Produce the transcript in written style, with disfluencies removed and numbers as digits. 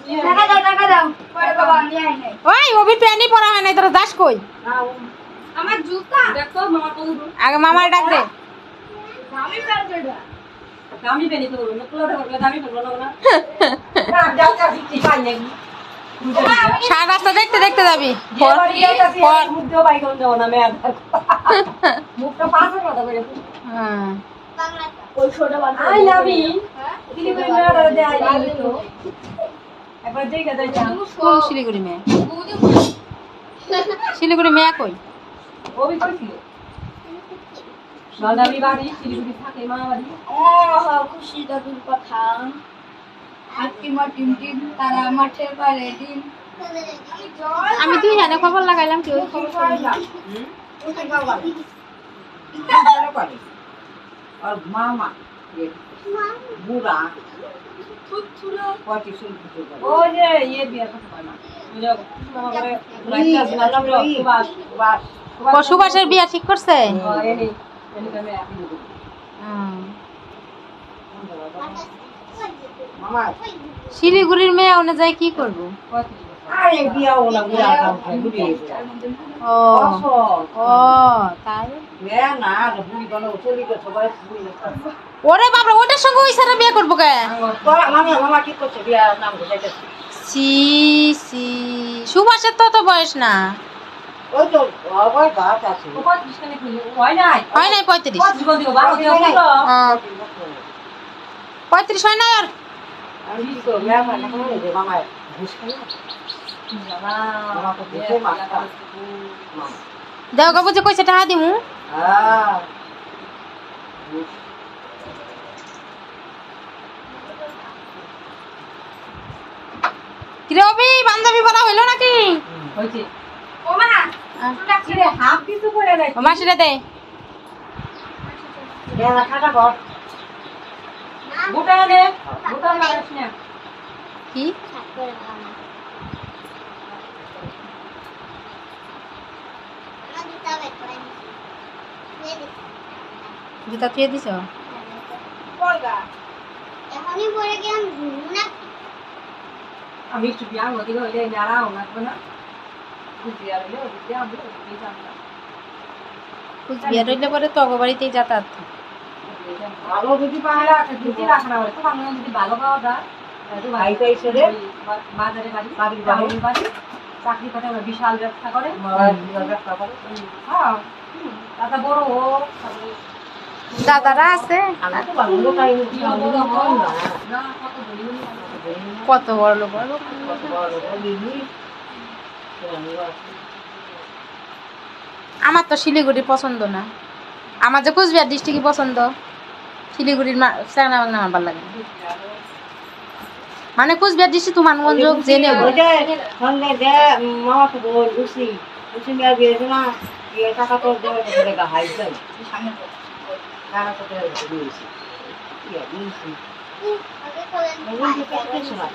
টাকা দাও পরে বাবা আমি আই নাই ওই ওবি প্যানি পরা হয় নাই তোরা যাস কই আমার জুতা দেখো মামা কত দূর আগে মামার ডাক দে দামি প্যান্ট এটা দামি পেনি তো নকলা ধরলে দামি করলো না না যাও যা বিক্রি পাই নাকি সারা রাস্তা দেখতে দেখতে যাবি বাড়ি যাইতাছি মুখ দাও বাই কোন দাও না মে মুখটা পাশে কথা করে হ্যাঁ বাংলাটা ওই ছোট বাচ্চা আই লাভ ইউ দিলি করে মেরা ধরে দে আই লাভ ইউ একবার দেখে যাইতা কোন শিলিগুড়ি মেয়ে শিলিগুড়ি মেয়ে কই ওবি কইছিল নলদাবি বাড়ি শিলিগুড়ি থাকে মা বাড়ি ও খুশি দাদুর কথা আজকে মা টিম টিম তারা মাঠের বাইরে ডিম আমি তুই জানে খবর লাগাইলাম কি ওই খবর और मामा ये बुरा থুথুলো पार्टी सुन के ও যে ইয়ে বিয়া কথা বলা বুঝো মামা করে রাইটাস না সুবাস সুবাস সুভাষের বিয়া ঠিক করছে এনি এনি কামে আপনি मामा শিলিগুড়ির মেয়ে ওনে যায় কি করব अरे बिया वाला बुरा काम है बुरी ও ओसो ও তাই मैं ना बुरी बनो चली के सबाई बुरी ওরে বাবা ওটার সঙ্গে ওই সারা বিয়ে করবো কে तो मामा मामा की कुछ बिया नाम को जाके সি সি সুভাষের তো তো বয়স না ओ तो और बात আছে ও 35 কানে কইলো হয় নাই হয় নাই 35 জীবন দিও 12 দিও কইলো হ্যাঁ 35 হয় না আর আমি তো मैं ना করে দে মামা ঘুষ খাই বাবা মামা তো ঘুষে মারতা দেও গো বুঝে কইছে টাকা দিমু हां কি রে অবি বান্ধবী বলা হইলো নাকি হইছে ও মা কি রে হাফ কিছু করে নাই ও মাসিরে দে দেনা খাটা কর গোটা দে গোটা লাগাস না কি জুতা তুই দিছ পড়গা এখনই পরে গেলাম না আমি একটু বিয়া হতে হইলে নারাও লাগবে না বুঝিয়া হইলে বুঝিয়া আমি বুঝিয়ে জানতাম কুচবিহার রইলে পরে তো অগবাড়িতেই যাতায়াত ভালো যদি পায়রা যদি রাখা না হয় তো বাংলা যদি ভালো পাওয়া যায় তাহলে তো ভাই তো এসে রে বাজারে বাড়ি বাড়ির বাড়ি। বাড়ি চাকরি করে ওরা বিশাল ব্যবসা করে ব্যবসা করে হ্যাঁ দাদা বড় হোক তারপরে দাদারা আছে আমি তো বাংলো তাই বিয়া বড় হোক না কত ধনী হলে কত বড় লোক বড় লোক। আমার তো শিলিগুড়ি পছন্দ না আমার যে কুচবিহার ডিস্ট্রিক্টই পছন্দ শিলিগুড়ির চাংলা বাংলা আমার ভালো লাগে না। মানে কুচবিহার ডিস্ট্রিক্ট তুমানগঞ্জ জেনে সঙ্গে দে মামা তো বল উসি উসি মেয়ে বিয়েছে না বিয়ে টাকা তো দেবে তো দেখা হাই যায় টাকা তো দেবে দিয়েছি ইয়া দিয়েছি আগে করে আমি কিছু না